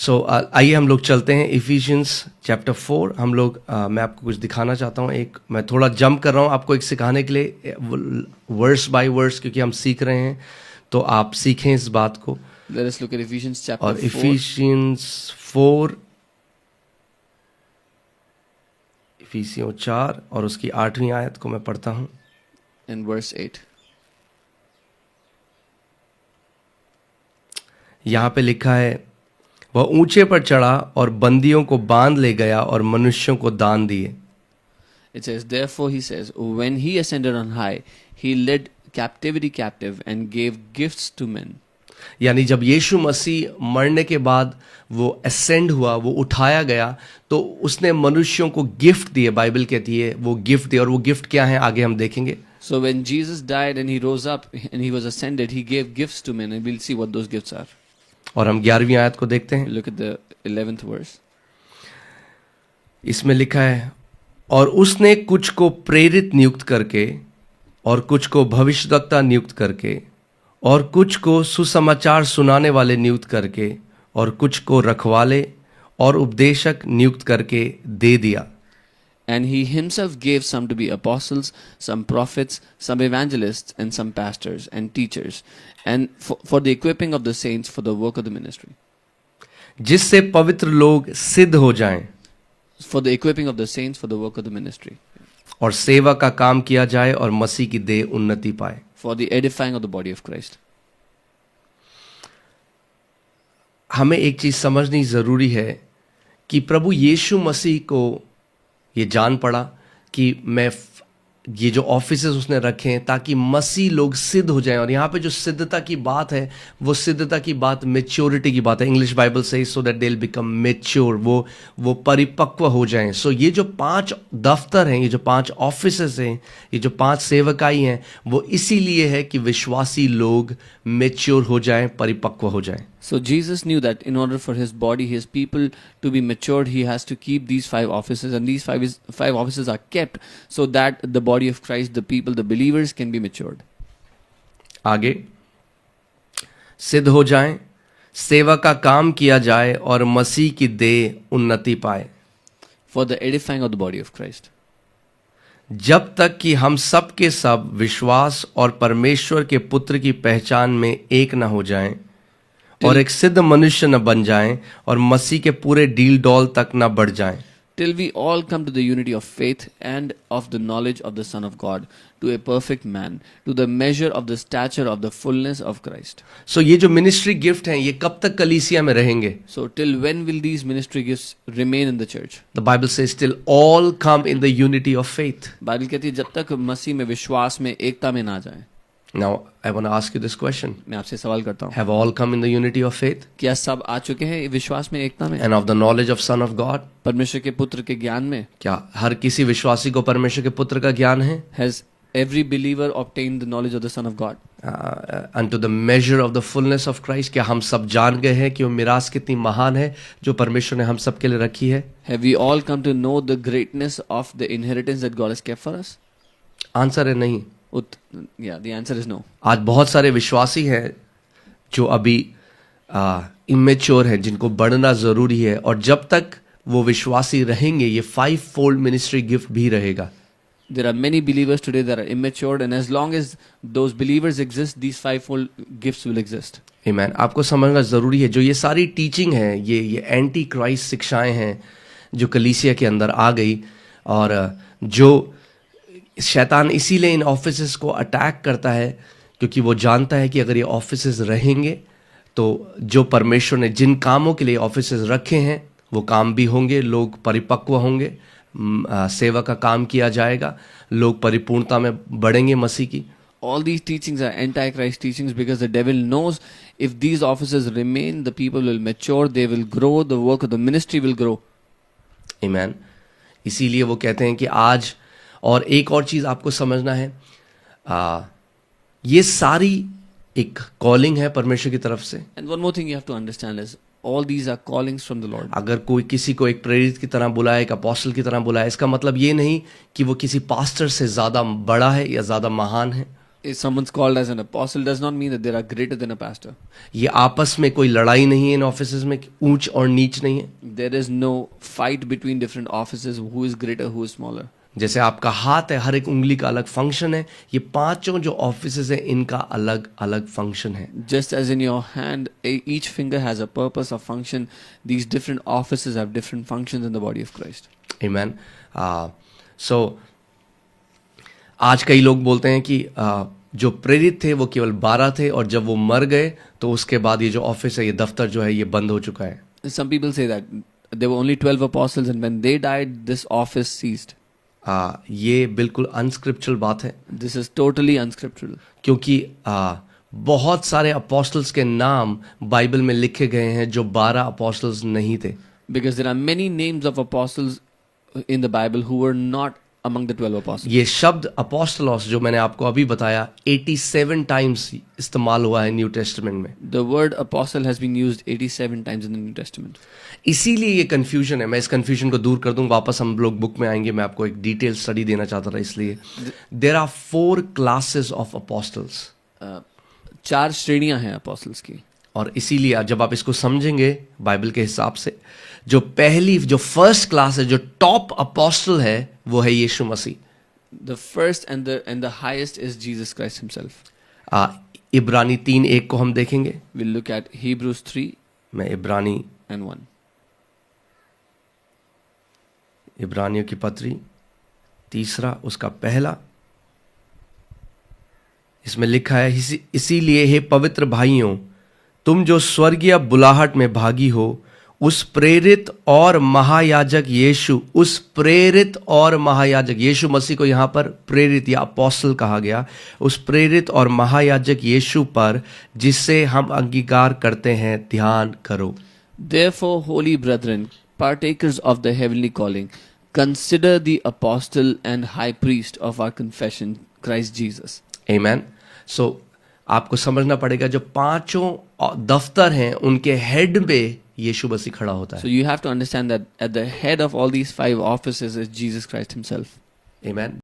सो आइए हम लोग चलते हैं इफिशियंस चैप्टर 4। हम लोग मैं आपको कुछ दिखाना चाहता हूँ। मैं थोड़ा जंप कर रहा हूँ आपको एक सिखाने के लिए, वर्स बाय वर्स, क्योंकि हम सीख रहे हैं, तो आप सीखें इस बात को। Let us look at Ephesians chapter और 4 इफिशियंस 4, इफिसियों 4 और उसकी 8वीं आयत को मैं पढ़ता हूँ। and verse 8. यहाँ पे लिखा है, वह ऊंचे पर चढ़ा और बंदियों को बांध ले गया और मनुष्यों को दान दिए। It says, therefore he says, when he ascended on high, he led captivity captive and gave gifts to men. यानी जब यीशु मसीह मरने के बाद वो असेंड हुआ, वो उठाया गया, तो उसने मनुष्यों को गिफ्ट दिए। बाइबल कहती है वो गिफ्ट दिए, और वो गिफ्ट क्या है आगे हम देखेंगे। So when Jesus died and he rose up and he was ascended, he gave gifts to men, and we'll see what those gifts are. और हम 11वीं आयत को देखते हैं। Look at the 11th verse. इसमें लिखा है, और उसने कुछ को प्रेरित नियुक्त करके, और कुछ को भविष्यद्वक्ता नियुक्त करके, और कुछ को सुसमाचार सुनाने वाले नियुक्त करके, और कुछ को रखवाले और उपदेशक नियुक्त करके दे दिया। And he himself gave some to be apostles, some prophets, some evangelists, and some pastors and teachers, and for the equipping of the saints for the work of the ministry. जिससे पवित्र लोग सिद्ध हो जाएं, For the equipping of the saints for the work of the ministry. और सेवा का काम किया जाए और मसीह की देह उन्नति पाए। For the edifying of the body of Christ. हमें एक चीज समझनी जरूरी है कि प्रभु यीशु मसीह को ये जान पड़ा कि ये जो ऑफिसेस उसने रखे हैं ताकि मसीह लोग सिद्ध हो जाएं। और यहाँ पे जो सिद्धता की बात है, वो सिद्धता की बात मैच्योरिटी की बात है। इंग्लिश बाइबल से so that they will become mature, वो परिपक्व हो जाएं। सो ये जो 5 दफ्तर हैं, ये जो 5 ऑफिसेस हैं, ये जो 5 सेवकाई हैं, वो इसीलिए है कि विश्वासी लोग मैच्योर हो जाएं, परिपक्व हो जाएं। So Jesus knew that in order for his body, his people to be matured, he has to keep these 5 offices, and these 5 offices are kept so that the body of Christ, the people, the believers can be matured. आगे, सिद्ध हो जाएं, सेवा का काम किया जाए और मसीह की देह उन्नति पाए। For the edifying of the body of Christ. जब तक कि हम सब के सब विश्वास और परमेश्वर के पुत्र की पहचान में एक न हो जाएं, और एक सिद्ध मनुष्य न बन जाएं, और मसीह के पूरे डील डॉल तक न बढ़ जाएं। Till we all come to the unity of faith and of the knowledge of the Son of God, to a perfect man, to the measure of the stature of the fullness of Christ. So ये जो ministry gift हैं, ये कब तक कलीसिया में रहेंगे? So till when will these ministry gifts remain in the church? The Bible says till all come in the unity of faith. Bible कहती है जब तक मसीह में विश्वास में एकता में ना जाए। Now I want to ask you this question. मैं आपसे सवाल करता हूँ, Have all come in the unity of faith क्या सब आ चुके हैं विश्वास में एकता में and of the knowledge of Son of God? परमेश्वर के पुत्र के ज्ञान में? क्या हर किसी विश्वासी को परमेश्वर के पुत्र का ज्ञान है? Has every believer obtained the knowledge of the Son of God? Unto the measure of the fullness of Christ, क्या हम सब जान गए हैं कि वो मिरास कितनी महान है जो परमेश्वर ने हम सब के लिए रखी है? Have we all come to know the greatness of the inheritance that God has kept for us? Answer है नहीं। Yeah, the answer is no. आज बहुत सारे विश्वासी हैं जो अभी इमेच्योर हैं, जिनको बढ़ना जरूरी है, और जब तक वो विश्वासी रहेंगे ये 5-fold मिनिस्ट्री गिफ्ट भी रहेगा। There are many believers today that are immature, and as long as those believers exist, these 5-fold gifts will exist. Amen. आपको समझना जरूरी है, जो ये सारी टीचिंग है, ये एंटी क्राइस्ट शिक्षाएं हैं जो कलीसिया के अंदर आ गई, और जो शैतान इसीलिए इन ऑफिसेस को अटैक करता है क्योंकि वो जानता है कि अगर ये ऑफिसेस रहेंगे तो जो परमेश्वर ने जिन कामों के लिए ऑफिसेस रखे हैं वो काम भी होंगे, लोग परिपक्व होंगे, सेवा का काम किया जाएगा, लोग परिपूर्णता में बढ़ेंगे मसीह की। All these teachings are anti-Christ teachings because the devil knows if these offices remain, the people will mature, they will grow, the work of the ministry will grow. Amen. इसीलिए वो कहते हैं कि आज, और एक और चीज आपको समझना है, ये सारी एक कॉलिंग है परमेश्वर की तरफ से। And one more thing you have to understand is all these are callings from the Lord. अगर कोई किसी को एक प्रेरित की तरह बुलाए, एक अपोस्टल की तरह बुलाए, इसका मतलब ये नहीं कि वो किसी पास्टर से ज्यादा बड़ा है या ज्यादा महान है। If someone's called as an apostle, does not mean that they are greater than a pastor. ये आपस में कोई लड़ाई नहीं है इन ऑफिसेज में, ऊंच और नीच नहीं है। There is no fight between different offices, who is greater, who is smaller. जैसे आपका हाथ है, हर एक उंगली का अलग फंक्शन है, ये पांचों जो ऑफिसेज है इनका अलग अलग फंक्शन है। Just as in your hand, each finger has a purpose or function, these different offices have different functions in the body of Christ. Amen. So आज कई लोग बोलते हैं कि जो प्रेरित थे वो केवल 12 थे और जब वो मर गए तो उसके बाद ये जो ऑफिस है, ये दफ्तर जो है, ये बंद हो चुका है। Some people say that there were only 12 apostles and when they died, this office ceased. ये बिल्कुल अनस्क्रिप्चुरल बात है, This is totally unscriptural. क्योंकि बहुत सारे अपोस्टल्स के नाम बाइबल में लिखे गए हैं जो 12 अपोस्टल्स नहीं थे। Because there are many names of apostles in the Bible who were not among the 12 apostles. ये शब्द अपोस्टलोस जो मैंने आपको अभी बताया 87 टाइम्स इस्तेमाल हुआ है न्यू टेस्टामेंट में। The word apostle has been used 87 times in the New Testament. इसीलिए ये कंफ्यूजन है। मैं इस कंफ्यूजन को दूर कर दूं, वापस हम लोग बुक में आएंगे। मैं आपको एक डिटेल स्टडी देना चाहता था इसलिए। There are 4 classes of apostles. 4 श्रेणियां हैं apostles की। और इसीलिए जब आप इसको समझेंगे बाइबल के हिसाब से, जो फर्स्ट क्लास है, जो टॉप अपोस्टल है, वो है यीशु मसीह। The first and the highest is Jesus Christ himself. इब्रानी 3:1 को हम देखेंगे। We'll look at Hebrews 3 मैं इब्रानी and 1. इब्रानियों की पत्री 3 उसका 1 इसमें लिखा है, इसीलिए हे पवित्र भाइयों, तुम जो स्वर्गीय बुलाहट में भागी हो, उस प्रेरित और महायाजक यीशु मसीह को यहाँ पर प्रेरित या अपोस्टल कहा गया, उस प्रेरित और महायाजक यीशु पर जिससे हम अंगीकार करते हैं ध्यान करो। Therefore, holy brethren, partakers of the heavenly calling, consider the apostle and high priest of our confession, Christ Jesus. Amen. So आपको समझना पड़ेगा जो 5 दफ्तर हैं उनके हेड में यीशु मसीह खड़ा होता है। So you have to understand that at the head of all these 5 offices is Jesus Christ himself. Amen.